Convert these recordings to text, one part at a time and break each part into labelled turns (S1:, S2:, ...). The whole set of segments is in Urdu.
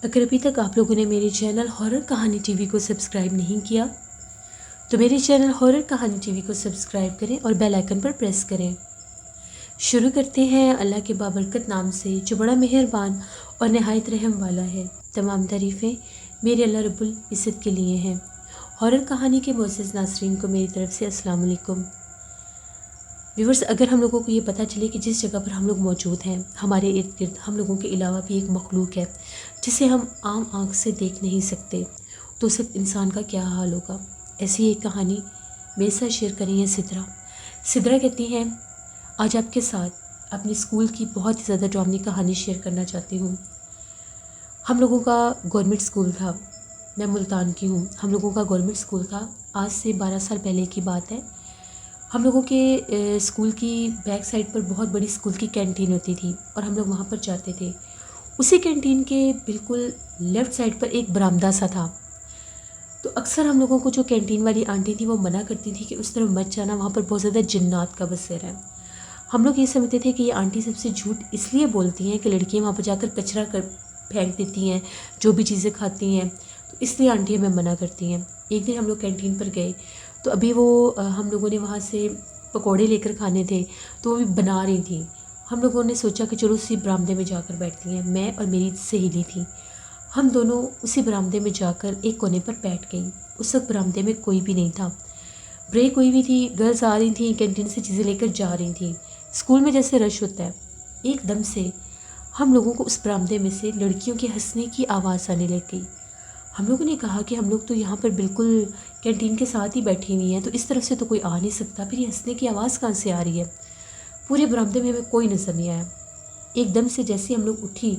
S1: اگر ابھی تک آپ لوگوں نے میرے چینل ہارر کہانی ٹی وی کو سبسکرائب نہیں کیا تو میرے چینل ہارر کہانی ٹی وی کو سبسکرائب کریں اور بیل آئکن پر پریس کریں۔ شروع کرتے ہیں اللہ کے بابرکت نام سے جو بڑا مہربان اور نہایت رحم والا ہے۔ تمام تعریفیں میرے اللہ رب العزت کے لیے ہیں۔ ہارر کہانی کے معزز ناظرین کو میری طرف سے السلام علیکم۔ ویورز، اگر ہم لوگوں کو یہ پتہ چلے کہ جس جگہ پر ہم لوگ موجود ہیں ہمارے ارد گرد ہم لوگوں کے علاوہ بھی ایک مخلوق ہے جسے ہم عام آنکھ سے دیکھ نہیں سکتے، تو اس وقت انسان کا کیا حال ہوگا۔ ایسی ایک کہانی میرے ساتھ شیئر کری ہے سدرا کہتی ہیں، آج آپ کے ساتھ اپنے اسکول کی بہت ہی زیادہ ڈرامنی کہانی شیئر کرنا چاہتی ہوں۔ ہم لوگوں کا گورنمنٹ اسکول تھا، میں ملتان کی ہوں۔ ہم لوگوں کا گورنمنٹ اسکول تھا، آج سے 12 سال پہلے کی بات ہے۔ ہم لوگوں کے اسکول کی بیک سائڈ پر بہت بڑی اسکول کی کینٹین ہوتی تھی اور ہم لوگ وہاں پر جاتے تھے۔ اسی کینٹین کے بالکل لیفٹ سائڈ پر ایک برآمدہ سا تھا، تو اکثر ہم لوگوں کو جو کینٹین والی آنٹی تھی وہ منع کرتی تھی کہ اس طرف مت جانا، وہاں پر بہت زیادہ جنات کا بسیرا ہے۔ ہم لوگ یہ سمجھتے تھے کہ یہ آنٹی سب سے جھوٹ اس لیے بولتی ہیں کہ لڑکیاں وہاں پر جا کر کچرا پھینک دیتی ہیں، جو بھی چیزیں کھاتی ہیں، تو اس لیے آنٹی ہمیں منع کرتی ہیں۔ ایک دن ہم لوگ کینٹین پر گئے تو ابھی وہ ہم لوگوں نے وہاں سے پکوڑے لے کر کھانے تھے تو وہ بھی بنا رہی تھیں۔ ہم لوگوں نے سوچا کہ چلو اسی برآمدے میں جا کر بیٹھتی ہیں، میں اور میری سہیلی تھی۔ ہم دونوں اسی برآمدے میں جا کر ایک کونے پر بیٹھ گئیں۔ اس وقت برآمدے میں کوئی بھی نہیں تھا، بریک ہوئی بھی تھی، گرلز آ رہی تھیں کینٹین سے چیزیں لے کر جا رہی تھیں، اسکول میں جیسے رش ہوتا ہے۔ ایک دم سے ہم لوگوں کو اس برآمدے میں سے لڑکیوں کے ہنسنے کی آواز آنے لگ گئی۔ ہم لوگوں نے کہا کہ ہم لوگ تو یہاں پر بالکل کینٹین کے ساتھ ہی بیٹھی ہوئی ہیں، تو اس طرف سے تو کوئی آ نہیں سکتا، پھر یہ ہنسنے کی آواز کہاں سے آ رہی ہے۔ پورے برآمدے میں ہمیں کوئی نظر نہیں آیا۔ ایک دم سے جیسے ہم لوگ اٹھی،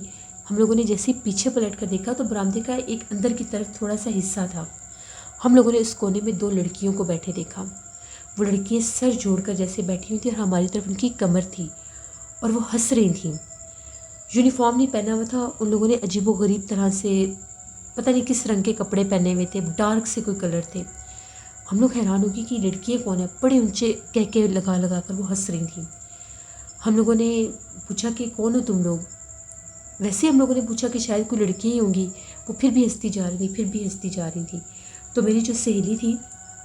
S1: ہم لوگوں نے جیسے پیچھے پلٹ کر دیکھا تو برآمدے کا ایک اندر کی طرف تھوڑا سا حصہ تھا۔ ہم لوگوں نے اس کونے میں 2 لڑکیوں کو بیٹھے دیکھا۔ وہ لڑکیاں سر جوڑ کر جیسے بیٹھی ہوئی تھیں اور ہماری طرف ان کی کمر تھی اور وہ ہنس رہی تھیں۔ یونیفارم نہیں پہنا ہوا تھا، ان لوگوں نے عجیب و غریب طرح سے پتہ نہیں کس رنگ کے کپڑے پہنے ہوئے تھے، ڈارک سے کوئی کلر تھے۔ ہم لوگ حیران ہو گئے کہ لڑکیاں کون ہیں، بڑے اونچے کہکے لگا لگا کر وہ ہنس رہی تھیں۔ ہم لوگوں نے پوچھا کہ کون ہو تم لوگ؟ ویسے ہم لوگوں نے پوچھا کہ شاید کوئی لڑکیاں ہی ہوں گی، وہ پھر بھی ہنستی جا رہی تھی، پھر بھی ہنستی جا رہی تھی۔ تو میری جو سہیلی تھی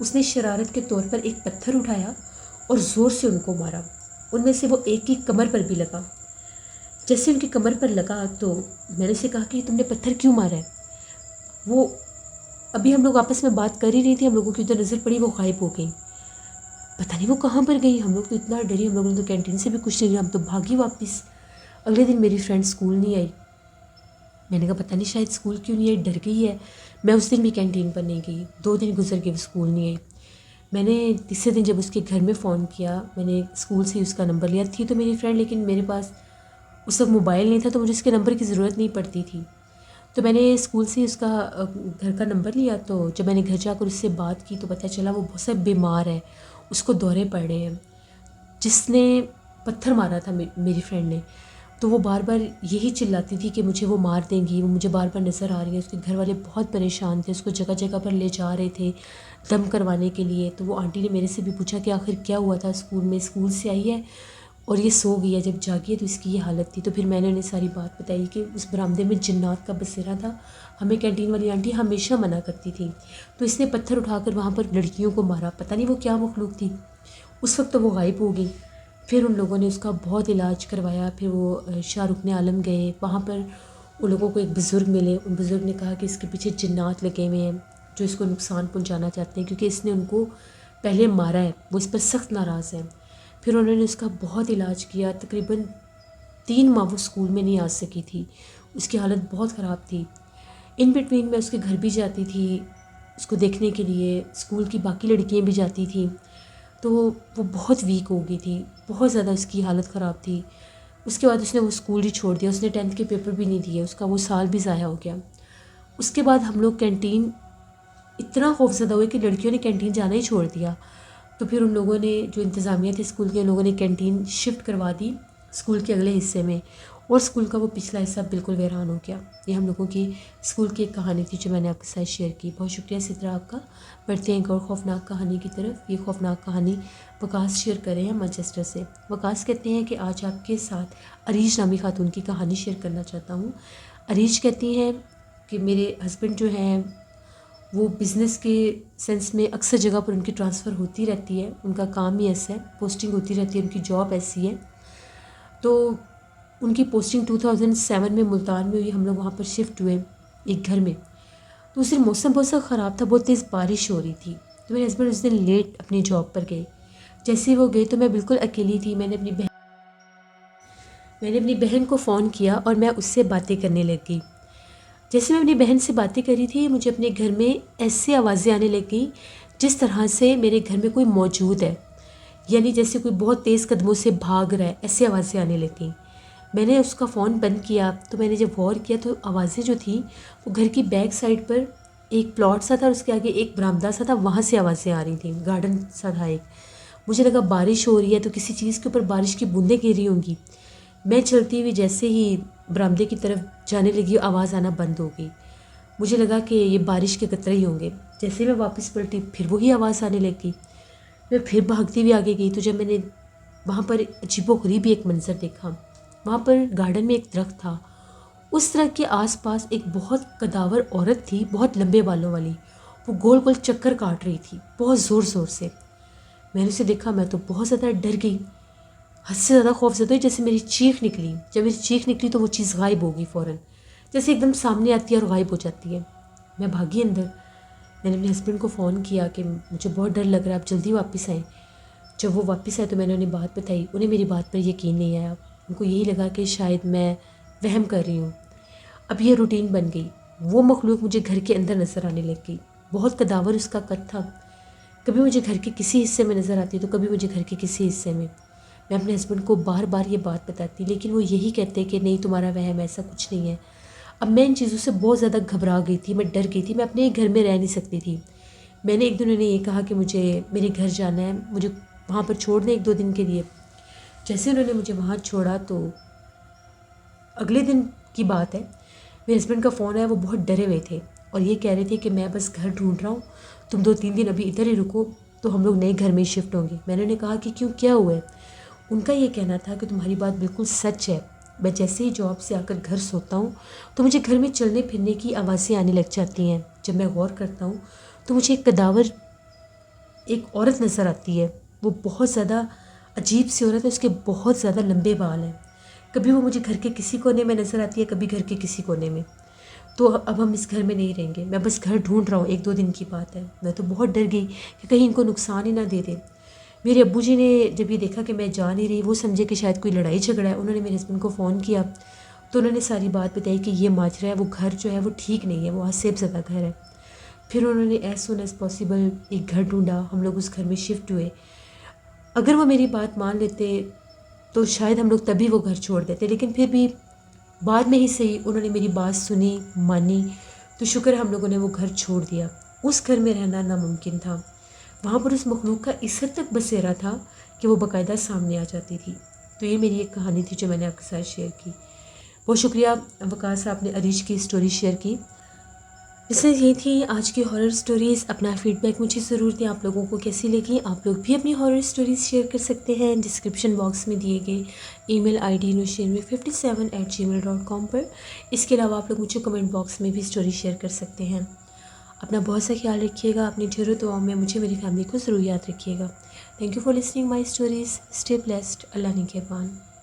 S1: اس نے شرارت کے طور پر ایک پتھر اٹھایا اور زور سے ان کو مارا۔ ان میں سے وہ ایک کی کمر پر بھی لگا۔ جیسے ان کی کمر پر لگا تو میں نے اسے کہا کہ تم نے پتھر کیوں مارا ہے؟ وہ ابھی ہم لوگ آپس میں بات کر ہی رہی تھی، ہم لوگوں کی ادھر نظر پڑی، وہ غائب ہو گئی۔ پتہ نہیں وہ کہاں پر گئی، ہم لوگ تو اتنا ڈری، ہم لوگوں نے تو کینٹین سے بھی کچھ نہیں لیا، ہم تو بھاگی واپس۔ اگلے دن میری فرینڈ اسکول نہیں آئی۔ میں نے کہا پتہ نہیں شاید اسکول کیوں نہیں آئی، ڈر گئی ہے۔ میں اس دن بھی کینٹین پر نہیں گئی، 2 دن گزر کے وہ اسکول نہیں آئی۔ میں نے تیسرے دن جب اس کے گھر میں فون کیا، میں نے اسکول سے اس کا نمبر لیا، تھی تو میری فرینڈ لیکن میرے پاس اس وقت موبائل نہیں تھا تو مجھے اس کے نمبر کی ضرورت نہیں پڑتی تھی، تو میں نے اسکول سے اس کا گھر کا نمبر لیا۔ تو جب میں نے گھر جا کر اس سے بات کی تو پتہ چلا وہ بہت سا بیمار ہے، اس کو دورے پڑ رہے ہیں۔ جس نے پتھر مارا تھا میری فرینڈ نے، تو وہ بار بار یہی چلاتی تھی کہ مجھے وہ مار دیں گی، وہ مجھے بار بار نظر آ رہی ہے۔ اس کے گھر والے بہت پریشان تھے، اس کو جگہ جگہ پر لے جا رہے تھے دم کروانے کے لیے۔ تو وہ آنٹی نے میرے سے بھی پوچھا کہ آخر کیا ہوا تھا اسکول میں، اسکول سے آئی ہے اور یہ سو گئی ہے، جب جاگی ہے تو اس کی یہ حالت تھی۔ تو پھر میں نے انہیں ساری بات بتائی کہ اس برآمدے میں جنات کا بسیرا تھا، ہمیں کینٹین والی آنٹی ہمیشہ منع کرتی تھی، تو اس نے پتھر اٹھا کر وہاں پر لڑکیوں کو مارا، پتہ نہیں وہ کیا مخلوق تھی۔ اس وقت تو وہ غائب ہو گئی۔ پھر ان لوگوں نے اس کا بہت علاج کروایا، پھر وہ شاہ رکن عالم گئے، وہاں پر ان لوگوں کو ایک بزرگ ملے، ان بزرگ نے کہا کہ اس کے پیچھے جنات لگے ہوئے ہیں جو اس کو نقصان پہنچانا چاہتے ہیں کیونکہ اس نے ان کو پہلے مارا ہے، وہ اس پر سخت ناراض ہیں۔ پھر انہوں نے اس کا بہت علاج کیا، تقریباً 3 ماہ وہ اسکول میں نہیں آ سکی تھی، اس کی حالت بہت خراب تھی۔ ان بٹوین میں اس کے گھر بھی جاتی تھی اس کو دیکھنے کے لیے، اسکول کی باقی لڑکیاں بھی جاتی تھیں، تو وہ بہت ویک ہو گئی تھی، بہت زیادہ اس کی حالت خراب تھی۔ اس کے بعد اس نے وہ اسکول ہی چھوڑ دیا، اس نے 10th کے پیپر بھی نہیں دیے، اس کا وہ سال بھی ضائع ہو گیا۔ اس کے بعد ہم لوگ کینٹین اتنا خوف زدہ ہوئے کہ لڑکیوں نے کینٹین جانا ہی چھوڑ دیا، تو پھر ان لوگوں نے جو انتظامیہ تھے اسکول کے، ان لوگوں نے کینٹین شفٹ کروا دی اسکول کے اگلے حصے میں، اور اسکول کا وہ پچھلا حصہ بالکل ویران ہو گیا۔ یہ ہم لوگوں کی اسکول کی ایک کہانی تھی جو میں نے آپ کے ساتھ شیئر کی۔ بہت شکریہ سدرا آپ کا۔ بڑھتے ہیں ایک اور خوفناک کہانی کی طرف۔ یہ خوفناک کہانی وکاس شیئر کر رہے ہیں مانچسٹر سے۔ وکاس کہتے ہیں کہ آج آپ کے ساتھ عریش نامی خاتون کی کہانی شیئر کرنا چاہتا ہوں۔ عریش کہتی ہیں کہ میرے ہسبینڈ جو ہیں وہ بزنس کے سینس میں اکثر جگہ پر ان کی ٹرانسفر ہوتی رہتی ہے، ان کا کام ہی ایسا ہے، پوسٹنگ ہوتی رہتی ہے، ان کی جاب ایسی ہے. تو ان کی پوسٹنگ 2007 میں ملتان میں ہوئی. ہم لوگ وہاں پر شفٹ ہوئے ایک گھر میں. تو اس دن موسم بہت سا خراب تھا، بہت تیز بارش ہو رہی تھی. تو میرے ہسبینڈ اس دن لیٹ اپنی جاب پر گئے. جیسے ہی وہ گئے تو میں بالکل اکیلی تھی. میں نے اپنی بہن کو فون کیا اور میں اس سے باتیں کرنے لگ گئی. جیسے میں اپنی بہن سے باتیں کر رہی تھی، مجھے اپنے گھر میں ایسی آوازیں آنے لگ گئیں جس طرح سے میرے گھر میں کوئی موجود ہے، یعنی جیسے کوئی بہت تیز قدموں سے بھاگ رہا ہے، ایسی آوازیں آنے لگ گئیں. میں نے اس کا فون بند کیا تو میں نے جب غور کیا تو آوازیں جو تھیں وہ گھر کی بیک سائڈ پر ایک پلاٹ سا تھا اور اس کے آگے ایک برآمدہ سا تھا، وہاں سے آوازیں آ رہی تھیں. گارڈن سا تھا ایک. مجھے لگا بارش ہو رہی ہے تو کسی چیز کے اوپر بارش کی بوندیں گر رہی ہوں گی. میں چلتی ہوئی جیسے ہی برآمدے کی طرف جانے لگی آواز آنا بند ہو گئی. مجھے لگا کہ یہ بارش کے قطرے ہی ہوں گے. جیسے میں واپس پلٹی پھر وہی آواز آنے لگ گئی. میں پھر بھاگتی ہوئی آگے گئی تو جب میں نے وہاں پر عجیب و غریب ایک منظر دیکھا. وہاں پر گارڈن میں ایک درخت تھا، اس درخت کے آس پاس ایک بہت قداور عورت تھی، بہت لمبے بالوں والی. وہ گول گول چکر کاٹ رہی تھی بہت زور زور سے. میں نے اسے دیکھا، میں تو بہت زیادہ ڈر گئی، حد سے زیادہ خوف زدہ ہوئی. جیسے میری چیخ نکلی، جب میری چیخ نکلی تو وہ چیز غائب ہو گئی فوراً، جیسے ایک دم سامنے آتی ہے اور غائب ہو جاتی ہے. میں بھاگی اندر. میں نے اپنے ہسبینڈ کو فون کیا کہ مجھے بہت ڈر لگ رہا ہے، آپ جلدی واپس آئیں. جب وہ واپس آئے تو میں نے انہیں بات بتائی. انہیں میری بات پر یقین نہیں آیا. ان کو یہی لگا کہ شاید میں وہم کر رہی ہوں. اب یہ روٹین بن گئی. وہ مخلوق مجھے گھر کے اندر نظر آنے لگ گئی. بہت قداور اس کا قد تھا. کبھی مجھے گھر کے کسی حصے میں نظر آتی تو کبھی مجھے گھر کے کسی حصے میں. میں اپنے ہسبینڈ کو بار بار یہ بات بتاتی لیکن وہ یہی کہتے کہ نہیں تمہارا وہم، ایسا کچھ نہیں ہے. اب میں ان چیزوں سے بہت زیادہ گھبرا گئی تھی، میں ڈر گئی تھی، میں اپنے ہی گھر میں رہ نہیں سکتی تھی. میں نے ایک دن انہیں یہ کہا کہ مجھے میرے گھر جانا ہے، مجھے وہاں پر چھوڑ دیں 1-2 دن کے لیے. جیسے انہوں نے مجھے وہاں چھوڑا تو اگلے دن کی بات ہے، میرے ہسبینڈ کا فون آیا. وہ بہت ڈرے ہوئے تھے اور یہ کہہ رہے تھے کہ میں بس گھر ڈھونڈ رہا ہوں، تم 2-3 دن ابھی ادھر ہی رکو تو ہم لوگ نئے گھر میں ہی شفٹ ہوں گے. میں نے انہیں کہا کہ کیوں، کیا ہوا ہے؟ ان کا یہ کہنا تھا کہ تمہاری بات بالکل سچ ہے. میں جیسے ہی جاب سے آ کر گھر سوتا ہوں تو مجھے گھر میں چلنے پھرنے کی آوازیں آنے لگ جاتی ہیں. جب میں غور کرتا ہوں تو مجھے ایک قداور ایک عورت نظر آتی ہے. وہ بہت زیادہ عجیب سی عورت ہے، اس کے بہت زیادہ لمبے بال ہیں. کبھی وہ مجھے گھر کے کسی کونے میں نظر آتی ہے، کبھی گھر کے کسی کونے میں. تو اب ہم اس گھر میں نہیں رہیں گے، میں بس گھر ڈھونڈ رہا ہوں، 1-2 دن کی بات ہے. میں تو بہت ڈر گئی کہ کہیں ان کو نقصان ہی نہ دے دے. میرے ابو جی نے جب یہ دیکھا کہ میں جا نہیں رہی، وہ سمجھے کہ شاید کوئی لڑائی جھگڑا ہے. انہوں نے میرے ہسبینڈ کو فون کیا تو انہوں نے ساری بات بتائی کہ یہ ماجرا ہے، وہ گھر جو ہے وہ ٹھیک نہیں ہے، وہ آصف زدہ گھر ہے. پھر انہوں نے ایز سون ایز پاسبل ایک گھر ڈھونڈا. ہم لوگ اس گھر میں شفٹ ہوئے. اگر وہ میری بات مان لیتے تو شاید ہم لوگ تبھی وہ گھر چھوڑ دیتے، لیکن پھر بھی بعد میں ہی صحیح انہوں نے میری بات سنی، مانی، تو شکر ہے ہم لوگوں نے وہ گھر چھوڑ دیا. اس گھر میں رہنا ناممکن تھا. وہاں پر اس مخلوق کا اس حد تک بسیرا تھا کہ وہ باقاعدہ سامنے آ جاتی تھی. تو یہ میری ایک کہانی تھی جو میں نے آپ کے ساتھ شیئر کی. بہت شکریہ وقار صاحب نے عریش کی اسٹوری شیئر کی. اس لیے یہ تھی آج کی ہارر سٹوریز. اپنا فیڈ بیک مجھے ضرور دیں، آپ لوگوں کو کیسی لگی. آپ لوگ بھی اپنی ہارر سٹوریز شیئر کر سکتے ہیں ڈسکرپشن باکس میں دیے گئے ای میل آئی ڈی nushirmi57@gmail.com پر. اس کے علاوہ آپ لوگ مجھے کمنٹ باکس میں بھی سٹوری شیئر کر سکتے ہیں. اپنا بہت سا خیال رکھیے گا. اپنی ڈھیروں دعاؤں میں مجھے میری فیملی کو ضرور یاد رکھیے گا. Thank you for listening my stories. Stay blessed. اللہ نگہبان.